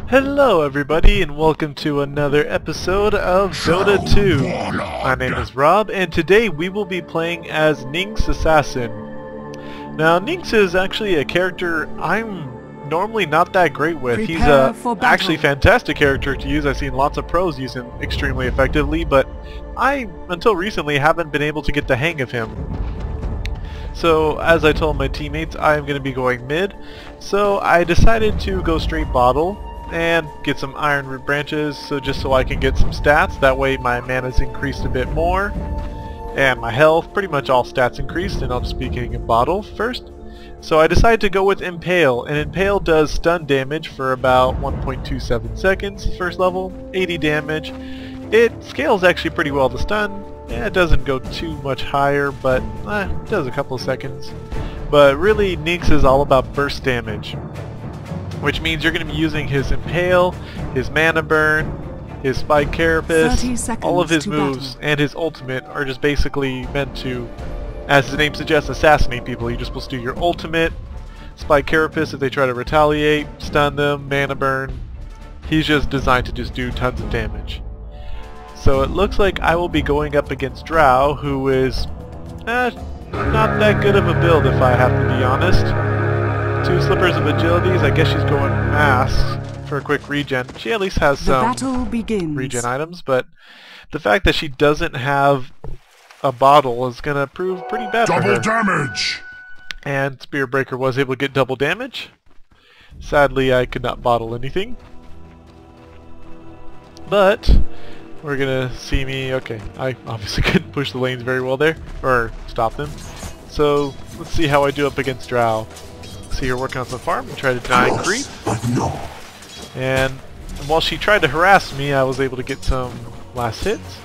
Hello everybody and welcome to another episode of Dota 2. My name is Rob and today we will be playing as Nyx Assassin. Now Nyx is actually a character I'm normally not that great with. He's a actually fantastic character to use. I've seen lots of pros use him extremely effectively, but I, until recently, haven't been able to get the hang of him. So, as I told my teammates, I'm going to be going mid, so I decided to go straight bottle and get some iron root branches, just so I can get some stats. That way my mana's increased a bit more, and my health, pretty much all stats increased, and I'll just be getting a bottle first. So I decided to go with Impale, and Impale does stun damage for about 1.27 seconds, first level, 80 damage. It scales actually pretty well to stun. Yeah, it doesn't go too much higher, but it does a couple of seconds. But really, Nyx is all about burst damage, which means you're going to be using his Impale, his Mana Burn, his Spike Carapace, all of his moves, and his ultimate are just basically meant to, as his name suggests, assassinate people. You're just supposed to do your ultimate, Spike Carapace if they try to retaliate, stun them, Mana Burn. He's just designed to just do tons of damage. So it looks like I will be going up against Drow, who is not that good of a build if I have to be honest. 2 slippers of agilities, I guess she's going mass for a quick regen. She at least has some regen items, but the fact that she doesn't have a bottle is going to prove pretty bad for her. Double damage! And Spear Breaker was able to get double damage. Sadly, I could not bottle anything. But we're gonna see me. Okay, I obviously couldn't push the lanes very well there, or stop them. So let's see how I do up against Drow. See her working on some farm and try to deny creep. And while she tried to harass me, I was able to get some last hits.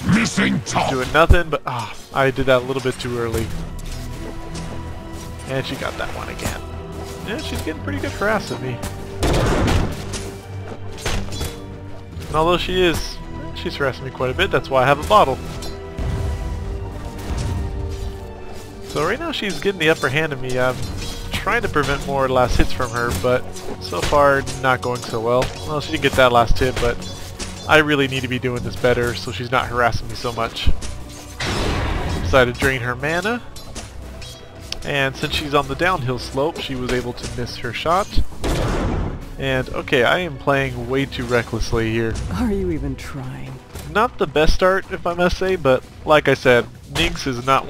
Missing top. Doing nothing, but I did that a little bit too early. And she got that one again. Yeah, she's getting pretty good harass at me. And although she's harassing me quite a bit, that's why I have a bottle. So right now she's getting the upper hand of me. I'm trying to prevent more last hits from her, but so far not going so well. Well, she did get that last hit, but I really need to be doing this better so she's not harassing me so much. Decided to drain her mana. And since she's on the downhill slope, she was able to miss her shot. And okay, I am playing way too recklessly here. Are you even trying? Not the best start, if I must say, but like I said, Nyx is not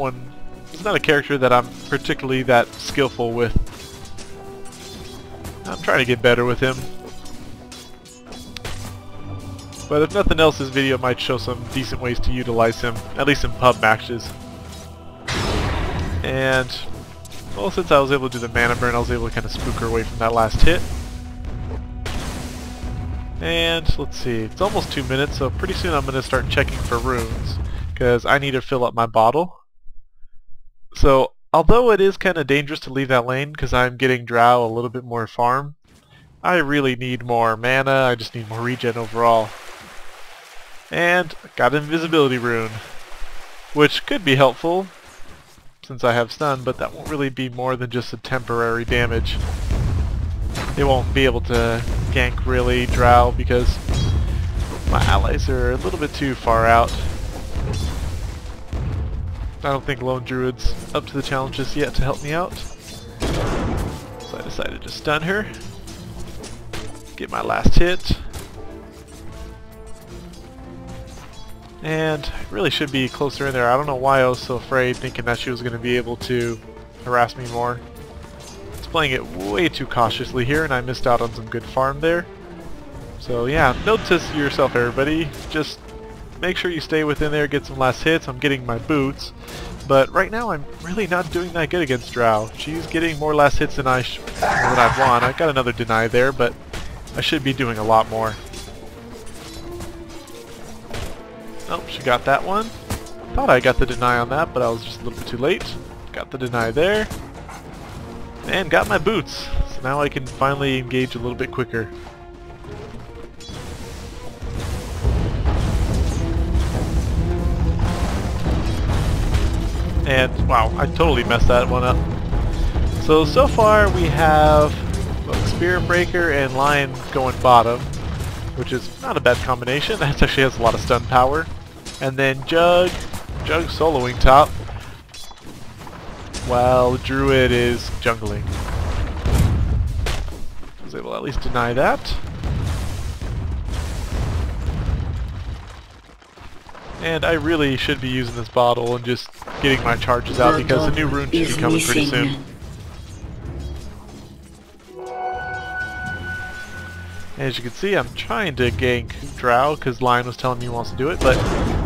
a character that I'm particularly that skillful with. I'm trying to get better with him. But if nothing else, this video might show some decent ways to utilize him, at least in pub matches. And well, since I was able to do the Mana Burn, I was able to kind of spook her away from that last hit. And let's see, it's almost 2 minutes, so pretty soon I'm going to start checking for runes, because I need to fill up my bottle. So, although it is kind of dangerous to leave that lane, because I'm getting Drow a little bit more farm, I really need more mana, I just need more regen overall. And got an invisibility rune, which could be helpful, since I have stun, but that won't really be more than just a temporary damage. They won't be able to gank really Drow because my allies are a little bit too far out. I don't think Lone Druid's up to the challenge just yet to help me out. So I decided to stun her. Get my last hit. And I really should be closer in there. I don't know why I was so afraid, thinking that she was going to be able to harass me more. Playing it way too cautiously here, and I missed out on some good farm there. So yeah, note to yourself everybody, just make sure you stay within there, get some last hits. I'm getting my boots, but right now I'm really not doing that good against Drow. She's getting more last hits than I'd want. I got another deny there, but I should be doing a lot more. Oh, she got that one. Thought I got the deny on that, but I was just a little bit too late. Got the deny there. And got my boots, so now I can finally engage a little bit quicker. And wow, I totally messed that one up. So far we have Spirit Breaker and Lion going bottom, which is not a bad combination. That actually has a lot of stun power. And then Jug soloing top, while Druid is jungling. I was able to at least deny that. And I really should be using this bottle and just getting my charges out because the new rune should be coming pretty soon. As you can see, I'm trying to gank Drow because Lion was telling me he wants to do it, but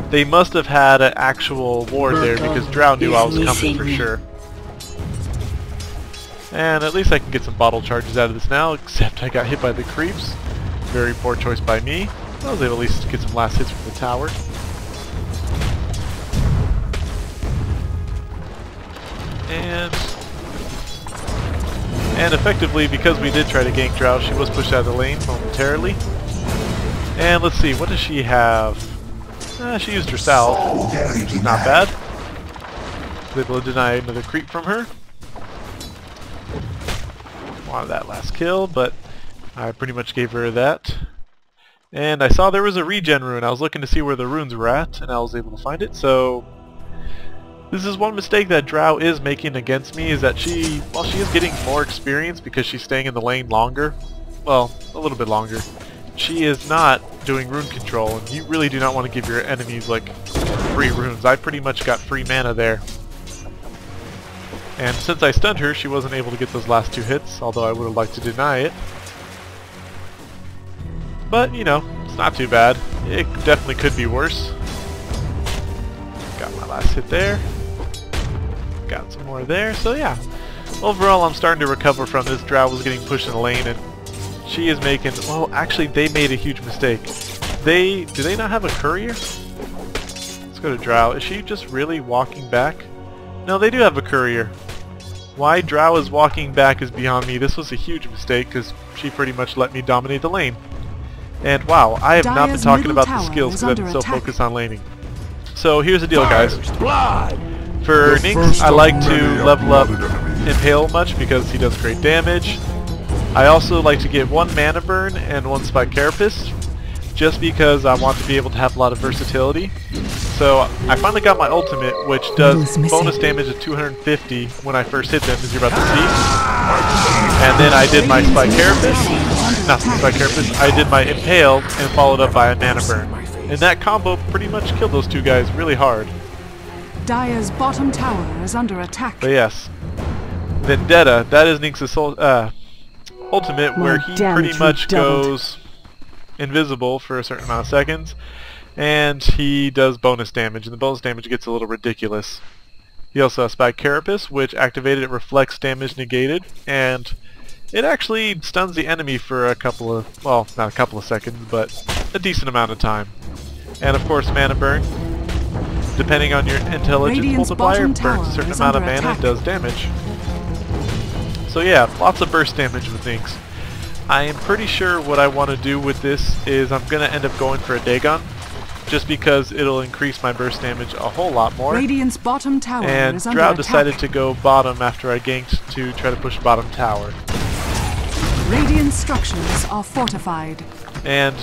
they must have had an actual ward there because Drow knew I was coming for sure. And at least I can get some bottle charges out of this now, except I got hit by the creeps. Very poor choice by me. I was able to at least get some last hits from the tower. And effectively, because we did try to gank Drow, she was pushed out of the lane momentarily. And let's see, what does she have? She used her salve, which is not bad. Was able to deny another creep from her. Wanted that last kill, but I pretty much gave her that. And I saw there was a regen rune. I was looking to see where the runes were at, and I was able to find it, so... This is one mistake that Drow is making against me, is that while she is getting more experience because she's staying in the lane longer, well, a little bit longer, she is not doing rune control, and you really do not want to give your enemies, like, free runes. I pretty much got free mana there. And since I stunned her, she wasn't able to get those last 2 hits, although I would have liked to deny it. But, you know, it's not too bad. It definitely could be worse. Got my last hit there. Got some more there, so yeah. Overall, I'm starting to recover from this. Drow was getting pushed in the lane, and she is making... Well, actually, they made a huge mistake. Do they not have a courier? Let's go to Drow. Is she just really walking back? No, they do have a courier. Why Drow is walking back is beyond me. This was a huge mistake, because she pretty much let me dominate the lane. And wow, I have not been talking about the skills because I've been so focused on laning. So here's the deal, guys. For Nyx, I like to level up Impale much because he does great damage. I also like to get 1 mana burn and 1 spike carapace, just because I want to be able to have a lot of versatility. So I finally got my ultimate, which does bonus damage of 250 when I first hit them, as you're about to see. And then I did my spike carapace, not spike carapace, I did my Impale and followed up by a mana burn. And that combo pretty much killed those 2 guys really hard. Dire's bottom tower is under attack. But yes, Vendetta, that is Nyx's ultimate, where he pretty much goes invisible for a certain amount of seconds, and he does bonus damage, and the bonus damage gets a little ridiculous. He also has Spike Carapace, which activated, it reflects damage negated, and it actually stuns the enemy for a couple of, well, not a couple of seconds, but a decent amount of time. And of course, Mana Burn. Depending on your intelligence multiplier, burns a certain amount of mana and does damage. So yeah, lots of burst damage with Nyx. I am pretty sure what I want to do with this is I'm going to end up going for a Dagon, just because it'll increase my burst damage a whole lot more. Radiant's bottom tower and is under Drow attack. decided to go bottom after I ganked to try to push bottom tower. Radiant structures are fortified. And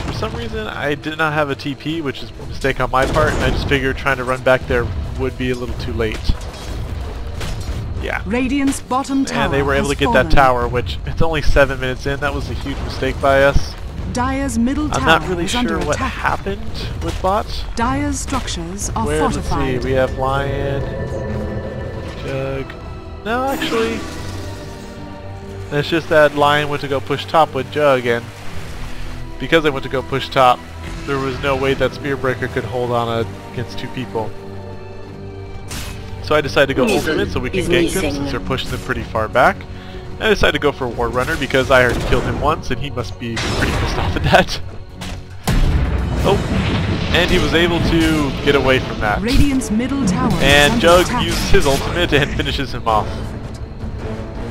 for some reason I did not have a TP, which is a mistake on my part, and I just figured trying to run back there would be a little too late. Yeah. Radiant's bottom tower and they were able to get fallen. that tower, which it's only 7 minutes in. That was a huge mistake by us. Dire's middle tower I'm not really is sure under what attack. happened with bots. Dire's structures are Let's fortified. see, we have Lion, Jug. No, actually, it's just that Lion went to go push top with Jug, and because I went to go push top, there was no way that Spear Breaker could hold on against 2 people. So I decided to go ultimate so we can gank them since they're pushing them pretty far back. I decided to go for War Runner because I already killed him once and he must be pretty pissed off at that. Oh, and he was able to get away from that. Radiant's middle tower And Jug uses his ultimate and finishes him off.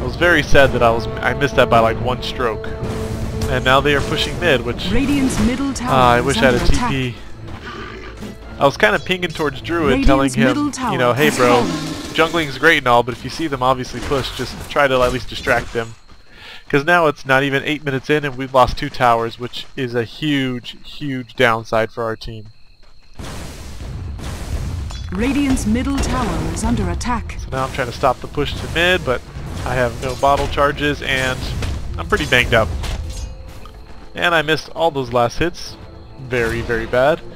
I was very sad that I missed that by like 1 stroke. And now they are pushing mid, which Radiant's middle tower I wish I had a under TP. attack. I was kind of pinging towards Druid, Radiant's telling him, middle tower you know, hey has bro, fallen. jungling's great and all, but if you see them obviously push, just try to at least distract them. Because now it's not even 8 minutes in and we've lost 2 towers, which is a huge, huge downside for our team. Radiant's middle tower is under attack. So now I'm trying to stop the push to mid, but I have no bottle charges and I'm pretty banged up. And I missed all those last hits. Very, very bad. We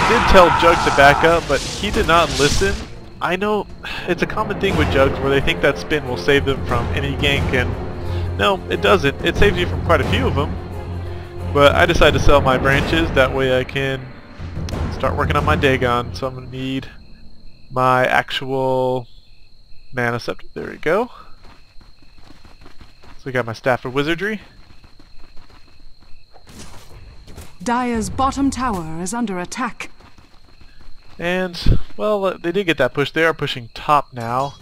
did tell Jug to back up, but he did not listen. I know it's a common thing with Jugs where they think that spin will save them from any gank, and no, it doesn't. It saves you from quite a few of them. But I decided to sell my branches, that way I can start working on my Dagon. So I'm going to need my actual mana scepter. There we go. So I got my Staff of Wizardry. Dire's bottom tower is under attack. And, well, they did get that push. They are pushing top now.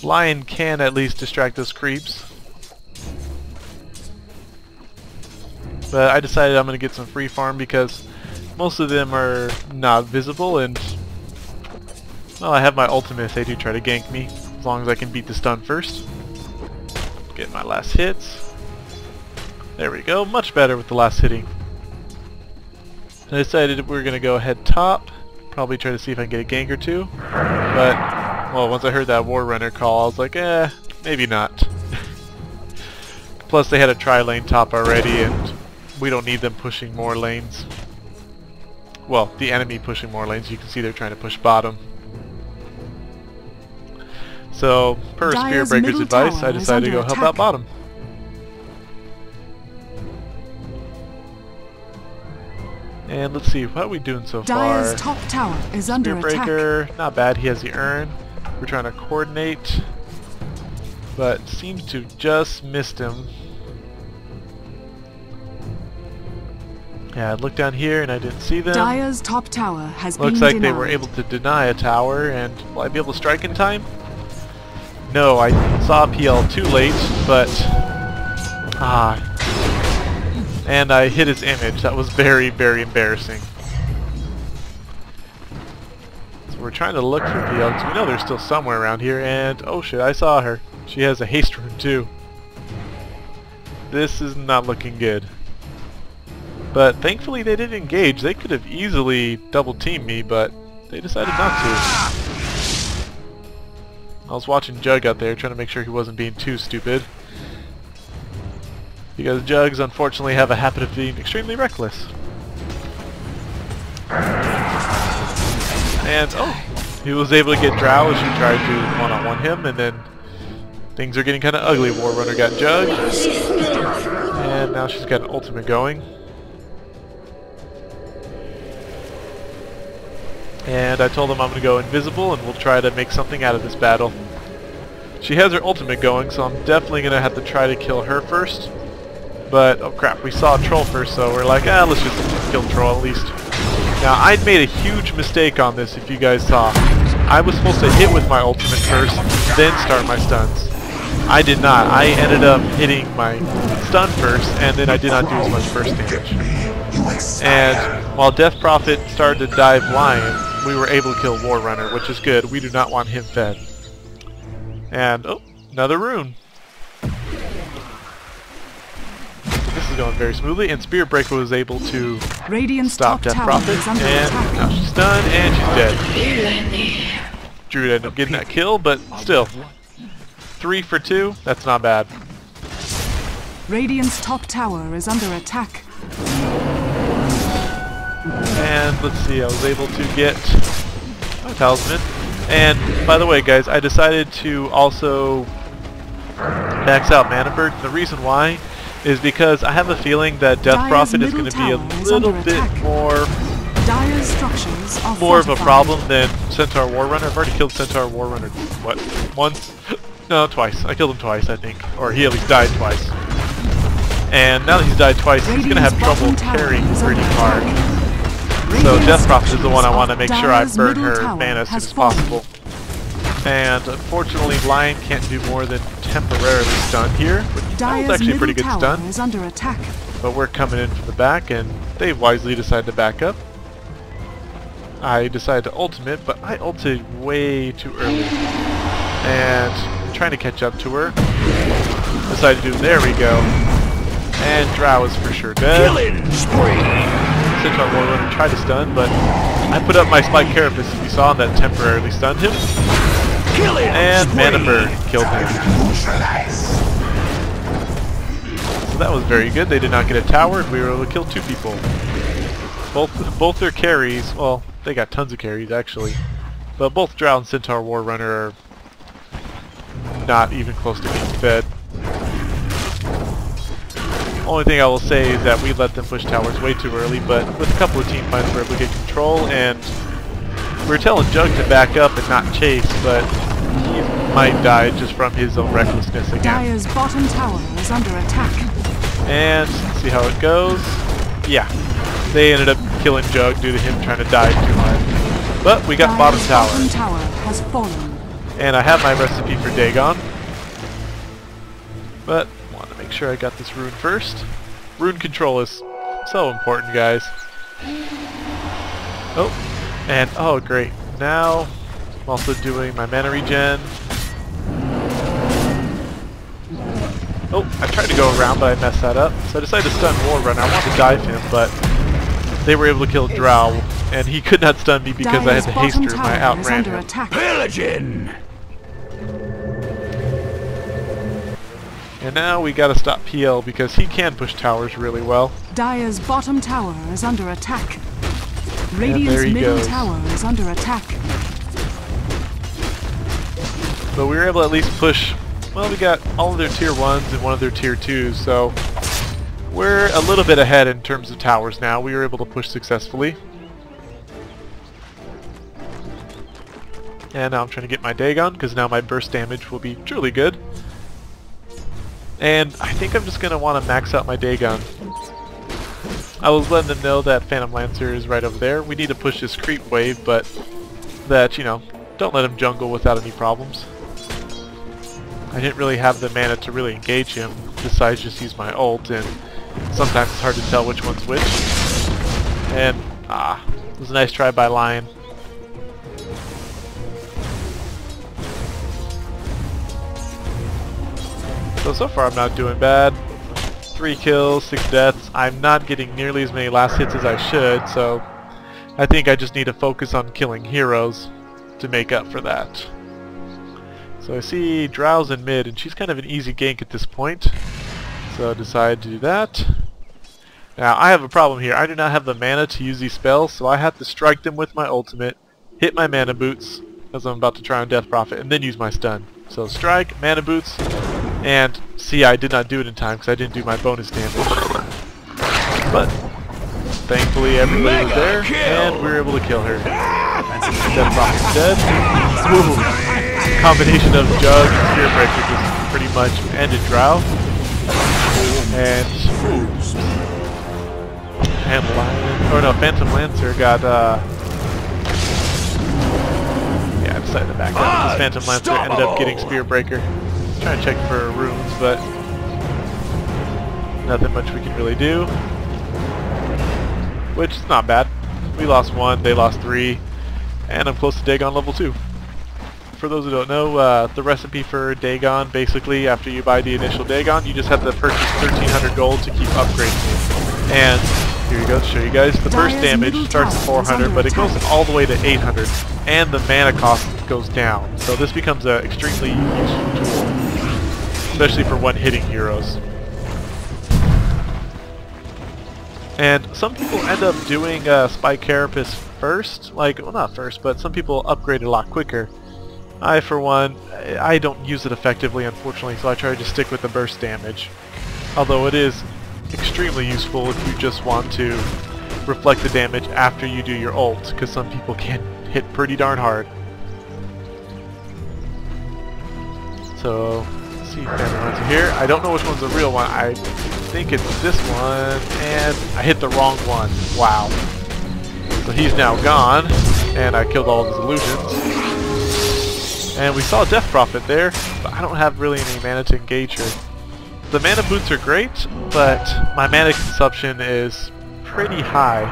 Lion can at least distract those creeps. But I decided I'm going to get some free farm because most of them are not visible, and well, I have my ultimate if they do try to gank me, as long as I can beat the stun first. Get my last hits. There we go, much better with the last hitting. I decided we're going to go ahead top, probably try to see if I can get a gank or two, but well, once I heard that War Runner call, I was like, maybe not. Plus they had a tri-lane top already, and we don't need them pushing more lanes. Well, the enemy pushing more lanes. You can see they're trying to push bottom. So, per Spirit Breaker's advice, I decided to go help out bottom. And let's see, what are we doing so far? Dire's top tower is under attack. Spirit Breaker, not bad. He has the urn. We're trying to coordinate, but seems to just missed him. Yeah, I looked down here and I didn't see them. Dire's top tower has been Looks like denied. they were able to deny a tower, and will I be able to strike in time? No, I saw PL too late, but and I hit his image. That was very, very embarrassing. So we're trying to look for PL because we know they're still somewhere around here, and oh shit, I saw her. She has a haste rune too. This is not looking good. But thankfully they didn't engage. They could have easily double teamed me, but they decided not to. I was watching Jug out there trying to make sure he wasn't being too stupid. Because Jugs unfortunately have a habit of being extremely reckless. And oh, he was able to get Drow as she tried to one-on-one him, and then things are getting kind of ugly. War Runner got Jug, and now she's got an ultimate going. And I told them I'm going to go invisible and we'll try to make something out of this battle. She has her ultimate going, so I'm definitely going to have to try to kill her first. But, oh crap, we saw a troll first, so we're like, let's just kill troll at least. Now, I'd made a huge mistake on this, if you guys saw. I was supposed to hit with my ultimate first, then start my stuns. I did not. I ended up hitting my stun first, and then I did not do as much burst damage. And while Death Prophet started to dive Lion, we were able to kill War Runner, which is good. We do not want him fed. And, oh, another rune. This is going very smoothly, and Spirit Breaker was able to stop Death Prophet, and now she's done, and she's dead. Druid ended up getting that kill, but still, 3 for 2, that's not bad. Radiant's top tower is under attack. And let's see, I was able to get a talisman. And by the way, guys, I decided to also max out Mana Bird. The reason why is because I have a feeling that Death Prophet is going to be a little bit more of a problem than Centaur War Runner. I've already killed Centaur War Runner, what, once? No, twice. I killed him twice, I think. Or he at least died twice. And now that he's died twice, he's going to have trouble carrying pretty hard. So Death Prophet is the one I want to make sure I burn her mana as soon as possible. And unfortunately, Lion can't do more than temporarily stun here, which was actually a pretty good stun. But we're coming in from the back, and they wisely decided to back up. I decided to ultimate, but I ulted way too early. And I'm trying to catch up to her. decided to do. There we go. And Drow is for sure dead. Centaur Warlord tried to stun, but I put up my spike carapace, as you saw, and that temporarily stunned him. And Mana Bird killed him. So that was very good. They did not get a tower, and we were able to kill 2 people. Both their carries, well, they got tons of carries actually, but both Drow and Centaur Warrunner are not even close to being fed. Only thing I will say is that we let them push towers way too early, but with a couple of team fights we were able to get control, and we were telling Jug to back up and not chase, but he might die just from his own recklessness again. Dire's bottom tower is under attack. And let's see how it goes. Yeah, they ended up killing Jug due to him trying to dive too hard. But we got bottom tower. Bottom tower has fallen. And I have my recipe for Dagon. But I want to make sure I got this rune first. Rune control is so important, guys. Oh, and oh great. Now I'm also doing my mana regen. Oh, I tried to go around, but I messed that up. So I decided to stun Warrunner. I wanted to dive him, but they were able to kill Drow, and he could not stun me because I had the haster and I outran him. Pillaging! And now we gotta stop PL because he can push towers really well. Dire's bottom tower is under attack. Radiant's middle tower is under attack. But we were able to at least push. Well, we got all of their tier 1s and one of their tier 2s, so we're a little bit ahead in terms of towers now. We were able to push successfully. And now I'm trying to get my Dagon, because now my burst damage will be truly good. And I think I'm just going to want to max out my Dagon. I was letting them know that Phantom Lancer is right over there. We need to push this creep wave, but that, you know, don't let him jungle without any problems. I didn't really have the mana to really engage him, besides just use my ult, and sometimes it's hard to tell which one's which. And, it was a nice try by Lion. So far I'm not doing bad. 3 kills, 6 deaths. I'm not getting nearly as many last hits as I should, so I think I just need to focus on killing heroes to make up for that. So I see Drow's in mid, and she's kind of an easy gank at this point. So I decide to do that. Now I have a problem here. I do not have the mana to use these spells, so I have to strike them with my ultimate, hit my mana boots, as I'm about to try on Death Prophet, and then use my stun. So strike, mana boots, and see, I did not do it in time because I didn't do my bonus damage. But thankfully everybody was there, and we were able to kill her. Death Prophet's dead. Ooh. Combination of Jug and Spear Breaker just pretty much ended Drow. And Lion, or no, Phantom Lancer got yeah, I decided to back up because Phantom Lancer ended up getting Spear Breaker. Trying to check for runes, but nothing much we can really do. Which is not bad. We lost 1, they lost 3, and I'm close to Dagon level 2. For those who don't know, the recipe for Dagon, basically, after you buy the initial Dagon, you just have to purchase 1,300 gold to keep upgrading it. And here you go to show you guys. The burst damage starts at 400, but it goes all the way to 800, and the mana cost goes down. So this becomes an extremely useful tool, especially for one-hitting heroes. And some people end up doing Spike Carapace first, like, well not first, but some people upgrade a lot quicker. I, for one, I don't use it effectively, unfortunately, so I try to stick with the burst damage. Although it is extremely useful if you just want to reflect the damage after you do your ult, because some people can hit pretty darn hard. So, let's see, Phantom Lancer here. I don't know which one's the real one. I think it's this one, and I hit the wrong one. Wow. So he's now gone, and I killed all of his illusions. And we saw Death Prophet there, but I don't have really any mana to engage her. The mana boots are great, but my mana consumption is pretty high.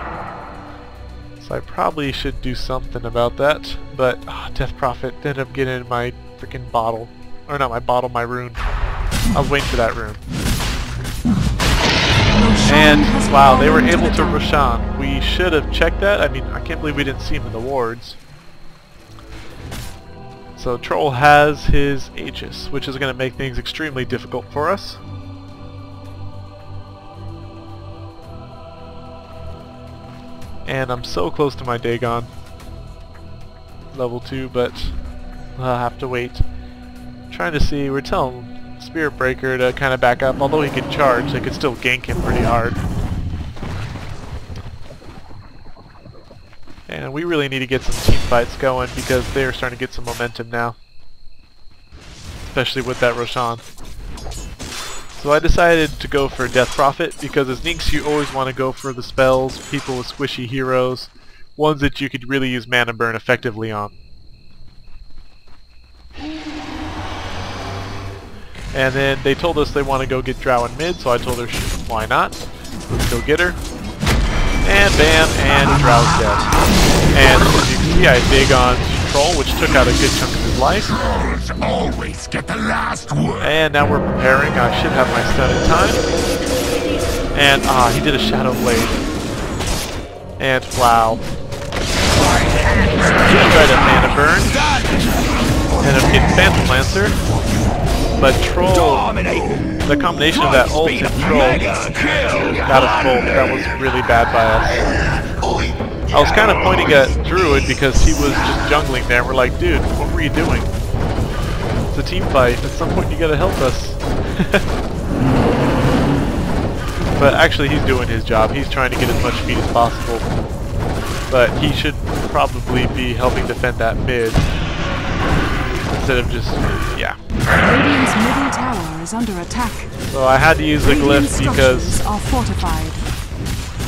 So I probably should do something about that. But Death Prophet ended up getting in my freaking bottle. Or not my bottle, my rune. I was waiting for that room. And wow, they were able to Roshan. We should have checked that. I mean, I can't believe we didn't see him in the wards. So Troll has his Aegis, which is going to make things extremely difficult for us. And I'm so close to my Dagon. Level 2, but I'll have to wait. Trying to see, we're telling Spirit Breaker to kind of back up. Although he can charge, they could still gank him pretty hard. And we really need to get some team fights going because they're starting to get some momentum now. Especially with that Roshan. So I decided to go for Death Prophet because as Nyx you always want to go for the spells, people with squishy heroes, ones that you could really use mana burn effectively on. And then they told us they want to go get Drow in mid, so I told her, why not? Let's go get her. And bam, and Drow's dead. And as you can see, I dig on Troll, which took out a good chunk of his life. Always get the last word. And now we're preparing. I should have my stun in time. And he did a Shadow Blade. And wow. He tried a mana burn. And I'm getting Phantom Lancer. But Troll, the combination of that ult and Troll got us both. That was really bad by us. I was kind of pointing at Druid because he was just jungling there. We're like, dude, what were you doing? It's a team fight. At some point you gotta help us. But actually he's doing his job. He's trying to get as much feed as possible. But he should probably be helping defend that mid. Instead of just, yeah. Radiant's middle tower is under attack. So I had to use the glyph because are fortified.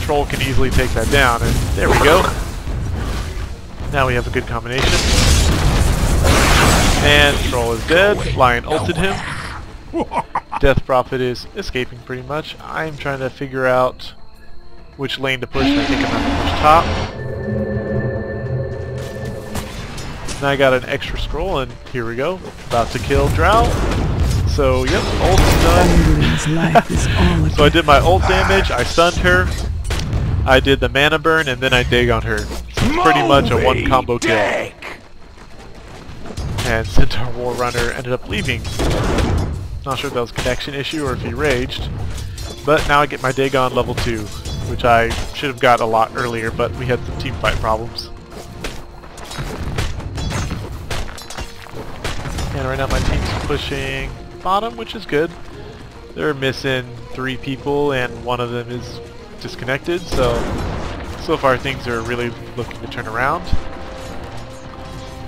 Troll can easily take that down, and there we go. Now we have a good combination. And Troll is dead. Lion ulted him. Death Prophet is escaping pretty much. I'm trying to figure out which lane to push, and I think I'm going to push top. And I got an extra scroll, and here we go. About to kill Drow. So, yep, ult's done. So I did my ult damage, I stunned her, I did the mana burn, and then I dig on her. So it's pretty much a one combo kill. And Centaur War Runner ended up leaving. Not sure if that was a connection issue or if he raged. But now I get my Dagon level 2, which I should have got a lot earlier, but we had some team fight problems. And right now my team's pushing bottom, which is good. They're missing 3 people and one of them is disconnected, so far things are really looking to turn around.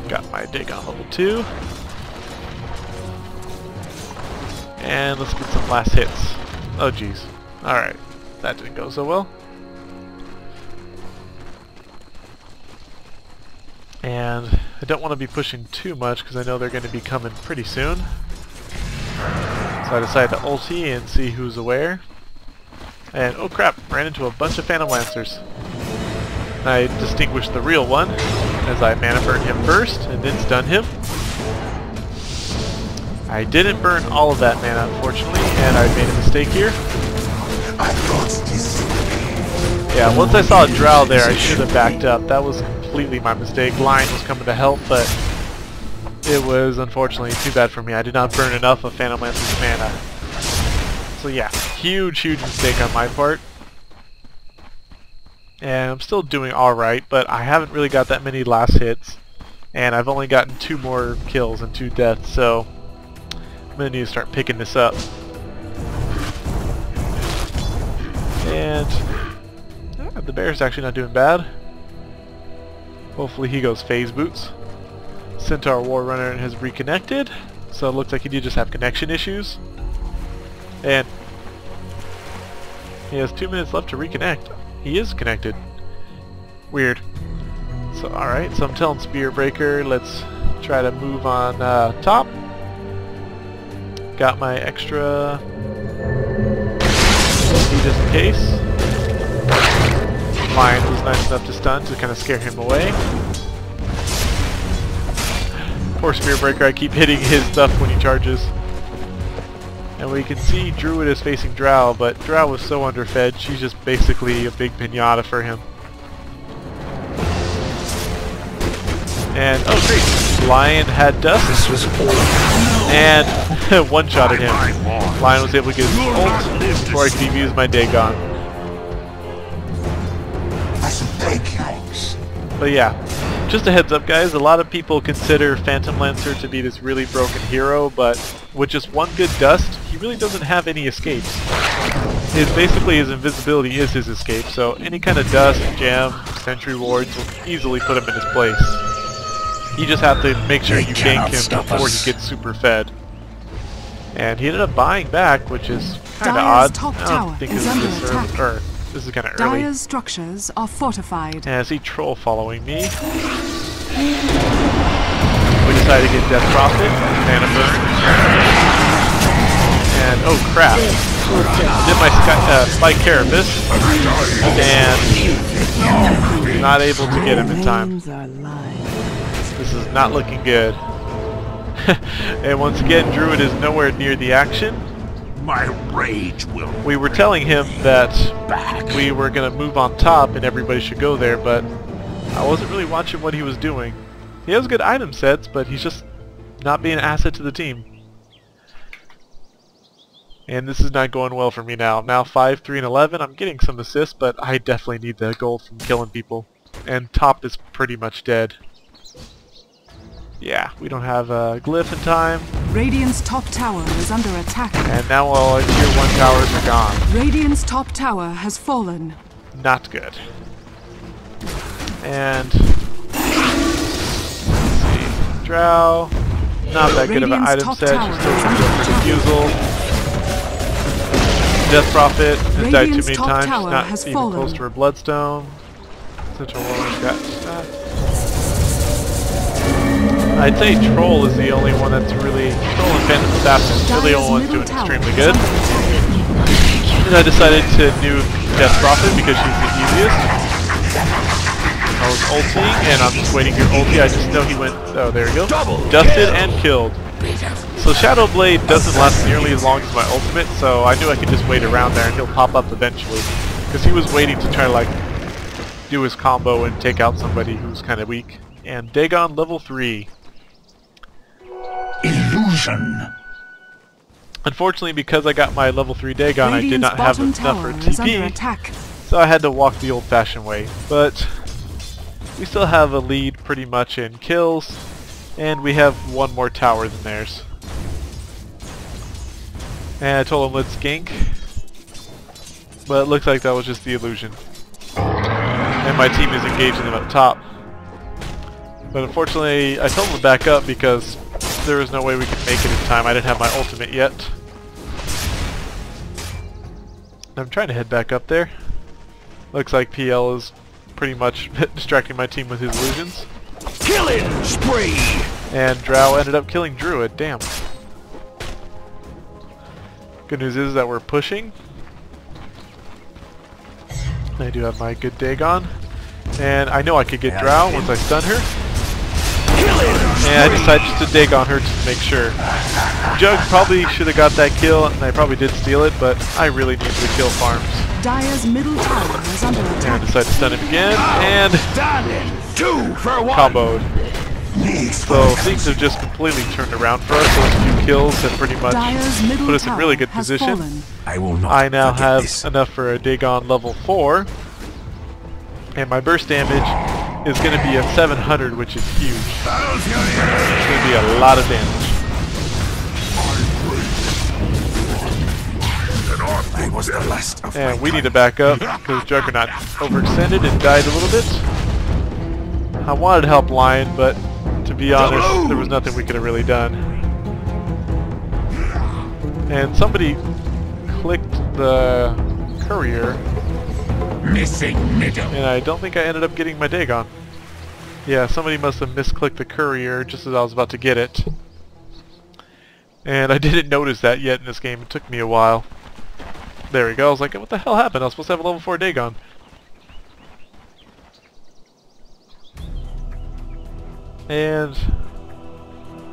Got my dig on level 2. And let's get some last hits. Oh jeez. Alright. That didn't go so well. And I don't want to be pushing too much because I know they're going to be coming pretty soon. So I decided to ulti and see who's aware. And oh crap, ran into a bunch of Phantom Lancers. I distinguished the real one as I mana burned him first and then stunned him. I didn't burn all of that mana unfortunately, and I made a mistake here. Yeah, once I saw a Drow there I should have backed up. That was completely my mistake. Lion was coming to help, but it was unfortunately too bad for me. I did not burn enough of Phantom Lancer's mana. So yeah, huge mistake on my part. And I'm still doing alright, but I haven't really got that many last hits. And I've only gotten 2 more kills and 2 deaths, so I'm going to need to start picking this up. And the bear's actually not doing bad. Hopefully he goes phase boots. Centaur War Runner has reconnected, so it looks like he did just have connection issues. And he has 2 minutes left to reconnect. He is connected. Weird. So alright, so I'm telling Spirit Breaker, let's try to move on top. Got my extra just in case. Lion was nice enough to stun to kind of scare him away. Poor Spirit Breaker, I keep hitting his stuff when he charges. And we can see Druid is facing Drow, but Drow was so underfed, she's just basically a big pinata for him. And, oh great, Lion had Dust, and one-shotted him. Lion was able to get his ult before I could even use my Dagon. But yeah, just a heads up guys, a lot of people consider Phantom Lancer to be this really broken hero, but with just one good Dust, he really doesn't have any escapes. Basically his invisibility is his escape, so any kind of Dust, Gem, Sentry Wards will easily put him in his place. You just have to make sure you gank him before he gets super fed. And he ended up buying back, which is kind of odd. Top I tower don't think is this under is attack. or this is kind of early. Dire's structures are fortified. And I see Troll following me. We decided to get Death Prophet and a burn. And oh crap! Did my spike carapace and not able to get him in time. This is not looking good. And once again, Druid is nowhere near the action. My rage will. We were telling him that we were going to move on top and everybody should go there, but I wasn't really watching what he was doing. He has good item sets, but he's just not being an asset to the team. And this is not going well for me now. Now 5, 3, and 11. I'm getting some assists, but I definitely need the gold from killing people. And top is pretty much dead. Yeah, we don't have a glyph in time. Radiant's top tower is under attack. And now all our tier 1 towers are gone. Radiant's top tower has fallen. Not good. And let's see. Drow. Not that good of an item set. Just still refusal. Death Prophet has died too many times. Not even close to her Bloodstone. Central Warrior's got that. I'd say Troll is the only one that's really... Troll and Phantom Assassin are the only ones doing extremely good. And I decided to nuke Death Prophet because she's the easiest. I was ulting, and I'm just waiting for ulti. I just know he went... Oh, there we go. Dusted and killed. So Shadow Blade doesn't last nearly as long as my ultimate, so I knew I could just wait around there and he'll pop up eventually. Because he was waiting to try to, like, do his combo and take out somebody who's kind of weak. And Dagon level 3. Illusion. Unfortunately, because I got my level 3 Dagon, I did not have enough for TP, so I had to walk the old-fashioned way. But we still have a lead pretty much in kills, and we have one more tower than theirs. And I told him let's gank, but it looks like that was just the illusion. And my team is engaging them up top. But unfortunately, I told them to back up because there was no way we could make it in time. I didn't have my ultimate yet. I'm trying to head back up there. Looks like PL is pretty much distracting my team with his illusions. Killing spree! And Drow ended up killing Druid. Damn. Good news is that we're pushing. I do have my good Dagon. And I know I could get Drow once I stun her. And I decided just to Dagon her to make sure. Jug probably should have got that kill, and I probably did steal it, but I really needed to kill farms. Dire's middle tower is under And I attack. decided to stun him again, and comboed. So things have just completely turned around for us. Those 2 kills have pretty much put us in really good position. I now have enough for a Dagon level 4. And my burst damage is going to be at 700, which is huge. It's going to be a lot of damage. And we need to back up because Juggernaut overextended and died a little bit. I wanted to help Lion, but to be honest, there was nothing we could have really done. And somebody clicked the courier. Missing middle. And I don't think I ended up getting my Dagon. Yeah, somebody must have misclicked the courier just as I was about to get it. And I didn't notice that yet in this game. It took me a while. There we go. I was like, what the hell happened? I was supposed to have a level 4 Dagon. And...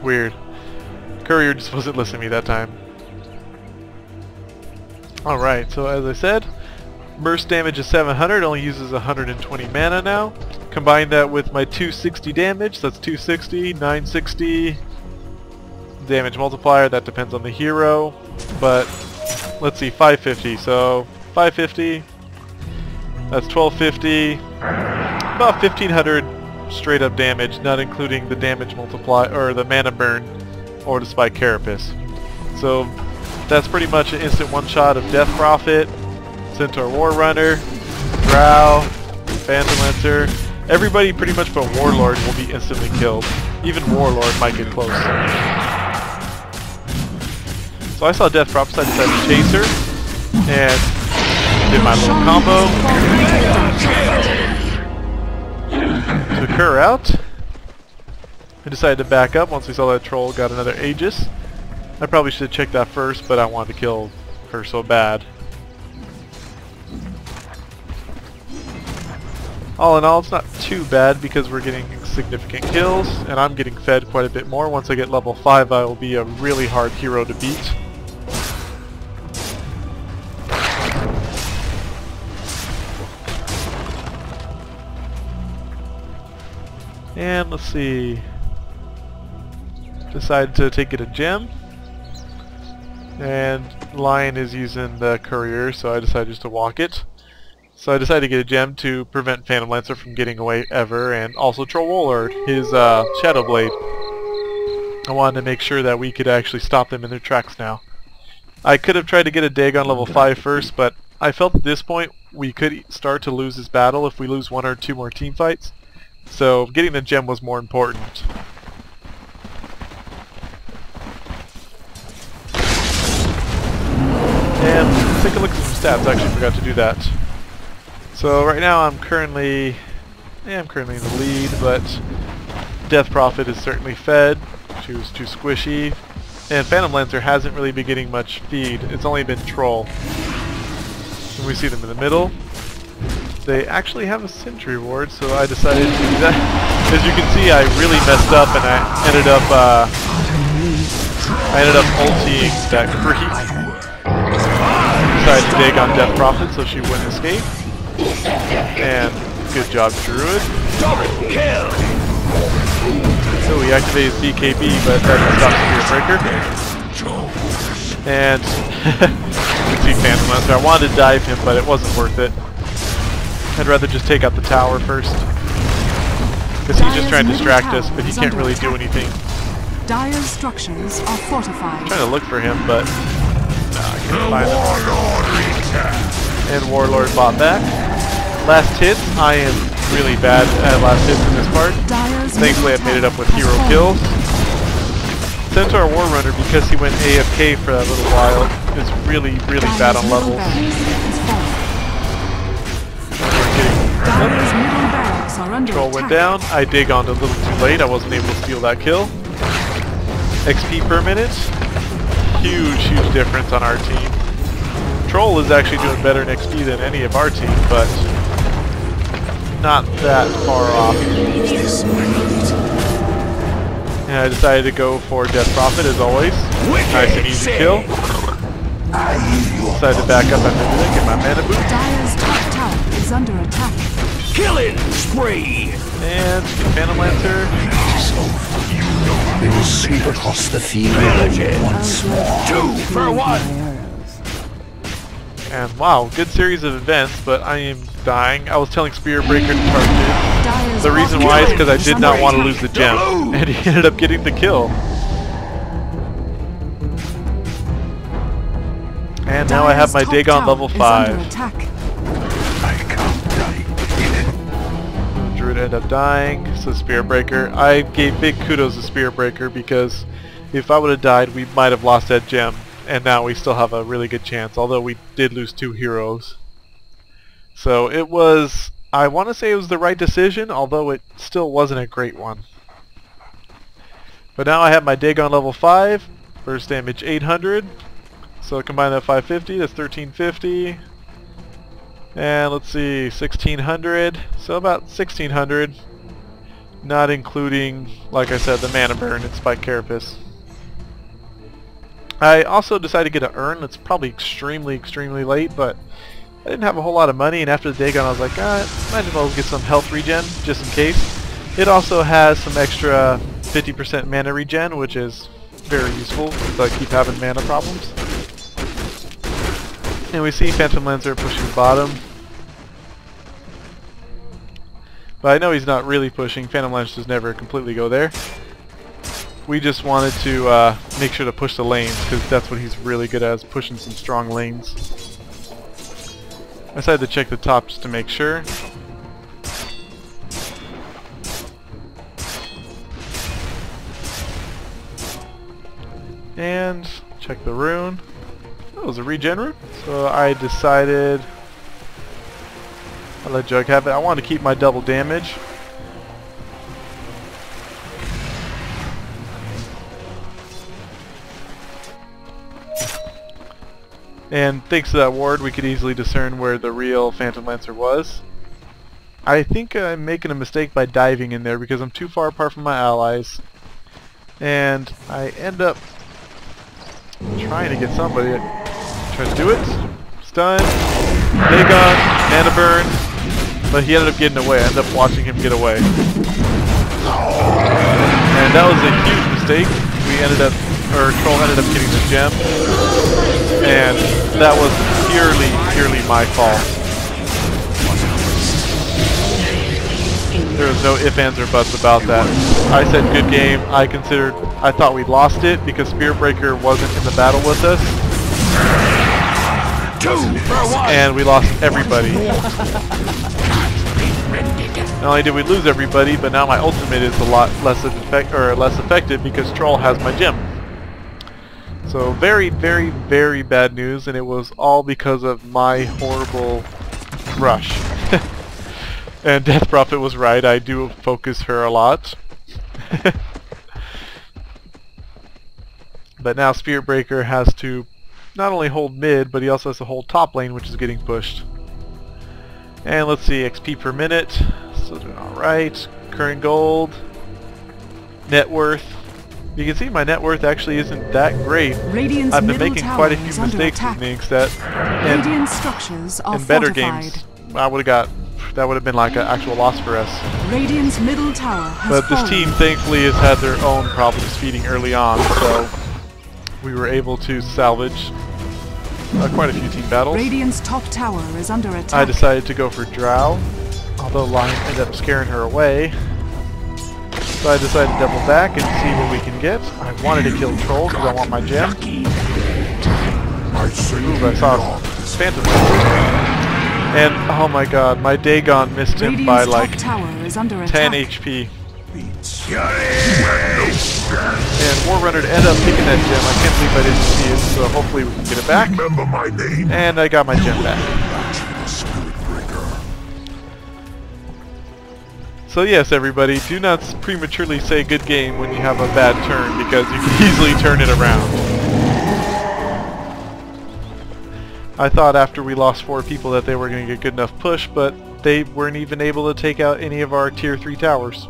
weird. Courier just wasn't listening to me that time. Alright, so as I said, burst damage is 700, only uses 120 mana now. Combine that with my 260 damage, that's 260, 960 damage multiplier, that depends on the hero, but let's see, 550, so 550, that's 1250, about 1500 straight up damage, not including the damage multiply or the mana burn or the spike carapace. So that's pretty much an instant one shot of Death Prophet, Centaur War Runner, Drow, Phantom Lancer. Everybody pretty much but Warlord will be instantly killed. Even Warlord might get close. So I saw Death Prophet, so I decided to chase her and did my little combo. Took her out. I decided to back up once we saw that troll got another Aegis. I probably should have checked that first, but I wanted to kill her so bad. All in all, it's not too bad because we're getting significant kills, and I'm getting fed quite a bit more. Once I get level 5, I will be a really hard hero to beat. And let's see. Decided to take it a gem. And Lion is using the courier, so I decided just to walk it. So I decided to get a gem to prevent Phantom Lancer from getting away ever, and also Troll Warlord, his Shadow Blade. I wanted to make sure that we could actually stop them in their tracks now. I could have tried to get a Dagon level 5 first, but I felt at this point we could start to lose this battle if we lose 1 or 2 more team fights. So getting the gem was more important. And let's take a look at some stats. I actually forgot to do that. So right now I'm currently in the lead, but Death Prophet is certainly fed. She was too squishy. And Phantom Lancer hasn't really been getting much feed. It's only been Troll. And we see them in the middle. They actually have a Sentry Ward, so I decided to do that. As you can see, I really messed up, and I ended up ulting that creep. Decided to dig on Death Prophet so she wouldn't escape. And good job, Druid. So we activated BKB, but that didn't stop Spear Breaker. And you can see Phantom Lancer. I wanted to dive him, but it wasn't worth it. I'd rather just take out the tower first. Because he's just trying to distract us, but he can't really do anything. Dire's structures are fortified. I'm trying to look for him, but I can't find him. And Warlord bought back. Last hit, I am really bad at last hits in this part. Thankfully I made it up with hero kills. Centaur War Runner, because he went AFK for that little while, is really, really bad on levels. Troll went down. I dig on a little too late. I wasn't able to steal that kill. XP per minute. Huge, huge difference on our team. Troll is actually doing better in XP than any of our team, but not that far off. And I decided to go for Death Prophet as always. Nice and easy kill. Decided to back up after that, get my mana boost. Dire's top tower is under attack. Killing spree! And Phantom Lancer. They will sweep across the field once more. 2 for 1! And wow, good series of events, but I am dying. I was telling Spear Breaker to charge in. The reason why is because I did not want to lose the gem, and he ended up getting the kill. And now I have my Dagon level 5. Druid ended up dying, so Spear Breaker. I gave big kudos to Spear Breaker because if I would have died, we might have lost that gem. And now we still have a really good chance, although we did lose 2 heroes. So it was, I want to say it was the right decision, although it still wasn't a great one. But now I have my Dagon level 5, burst damage 800. So combine that 550, that's 1350. And let's see, 1600, so about 1600. Not including, like I said, the mana burn and spike carapace. I also decided to get an urn. It's probably extremely late, but I didn't have a whole lot of money, and after the day gone I was like, might as well get some health regen, just in case. It also has some extra 50% mana regen, which is very useful, because I keep having mana problems. And we see Phantom Lancer pushing bottom. But I know he's not really pushing. Phantom Lancers never completely go there. We just wanted to make sure to push the lanes, because that's what he's really good at, is pushing some strong lanes. I decided to check the top just to make sure. And check the rune. That was a regen rune. So I decided I'll let Jug have it. I wanted to keep my double damage. And thanks to that ward, we could easily discern where the real Phantom Lancer was. I think I'm making a mistake by diving in there because I'm too far apart from my allies. And I end up trying to get somebody. Try to do it. Stun. Dagon. Mana burn. But he ended up getting away. I ended up watching him get away. And that was a huge mistake. We ended up, or Troll ended up getting the gem. And that was purely my fault. There was no ifs, ands, or buts about that. I said good game. I thought we lost it because Spearbreaker wasn't in the battle with us. And we lost everybody. Not only did we lose everybody, but now my ultimate is a lot less effective because Troll has my gem. So very bad news, and it was all because of my horrible rush. And Death Prophet was right, I do focus her a lot. But now Spearbreaker has to not only hold mid, but he also has to hold top lane, which is getting pushed. And let's see, XP per minute, still doing alright. Current gold, net worth. You can see my net worth actually isn't that great. Radiant's I've been making quite a few mistakes with Nyx that in better games I would have got. That would have been like an actual loss for us. Radiant's middle tower has But this team thankfully has had their own problems feeding early on, so we were able to salvage quite a few team battles. Radiant's top tower is under attack. I decided to go for Drow, although Lion ended up scaring her away. So I decided to double back and see what we can get. I wanted to kill Troll because I want my gem. Ooh, I saw Phantom. And oh my god, my Dagon missed him by like 10 HP. And Warrunner ended up taking that gem. I can't believe I didn't see it, so hopefully we can get it back. And I got my gem back. So yes, everybody, do not prematurely say good game when you have a bad turn, because you can easily turn it around. I thought after we lost 4 people that they were going to get good enough push, but they weren't even able to take out any of our tier 3 towers.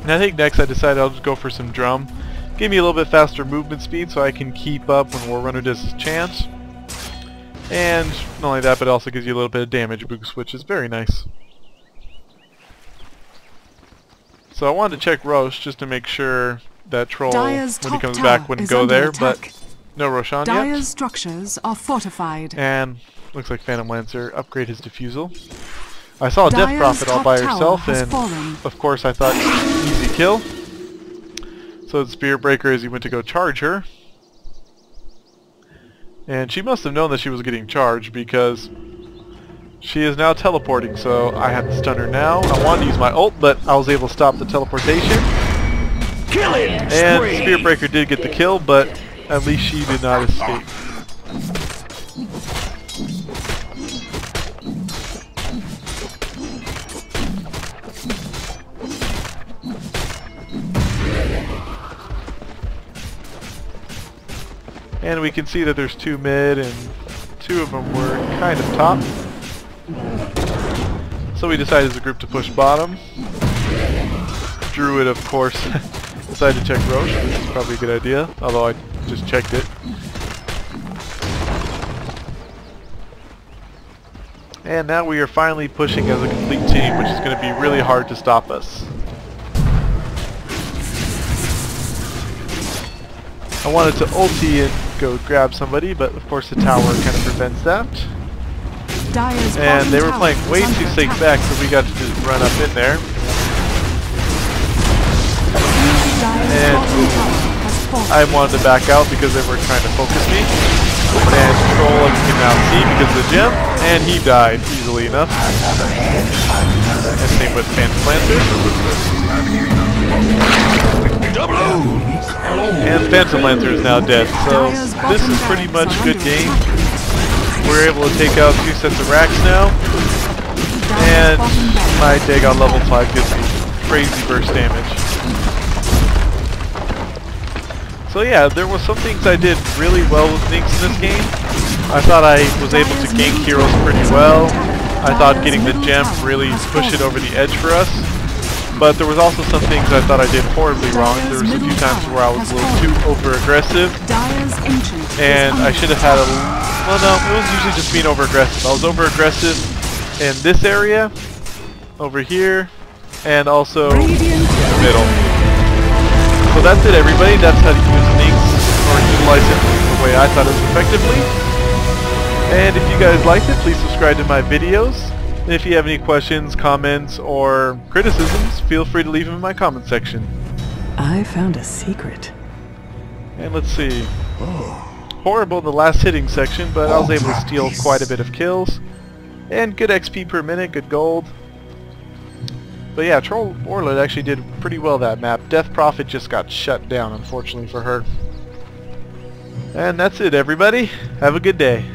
And I think next I decided I'll just go for some drum. Give me a little bit faster movement speed so I can keep up when Warrunner does his chance. And not only that, but it also gives you a little bit of damage boost, which is very nice. So I wanted to check Roche just to make sure that Troll, when he comes back, wouldn't go there, but no Roshan yet. Dire's structures are fortified. And looks like Phantom Lancer upgrade his diffusal. I saw Death Prophet all by herself, and of course I thought easy kill. So the Spearbreaker as he went to go charge her. And she must have known that she was getting charged because she is now teleporting, so I have to stun her now. I wanted to use my ult, but I was able to stop the teleportation. And Spearbreaker did get the kill, but at least she did not escape. And we can see that there's 2 mid, and 2 of them were kind of top. So we decided as a group to push bottom. Druid, of course, decided to check Roche, which is probably a good idea, although I just checked it. And now we are finally pushing as a complete team, which is going to be really hard to stop us. I wanted to ulti and go grab somebody, but of course the tower kind of prevents that. And they were playing way too safe back, so we got to just run up in there. And I wanted to back out because they were trying to focus me. And Troll, as you can now see, because of the gem, and he died easily enough. And same with Phantom Lancer. And Phantom Lancer is now dead, so this is pretty much a good game. We're able to take out 2 sets of racks now. And my Dagon level 5 gives me crazy burst damage. So yeah, there were some things I did really well with Nyx in this game. I thought I was able to gank heroes pretty well. I thought getting the gem really pushed it over the edge for us. But there was also some things I thought I did horribly wrong. There was a few times where I was a little too over-aggressive. And I should have had a... Well, no, it was usually just being over-aggressive. I was over-aggressive in this area, over here, and also in the middle. So that's it, everybody. That's how to use Nyx, or utilize it the way I thought it was effectively. And if you guys liked it, please subscribe to my videos. And if you have any questions, comments, or criticisms, feel free to leave them in my comment section. I found a secret. And let's see. Horrible in the last hitting section, but I was able to steal quite a bit of kills. And good XP per minute, good gold. But yeah, Troll Warlord actually did pretty well that map. Death Prophet just got shut down, unfortunately for her. And that's it, everybody. Have a good day.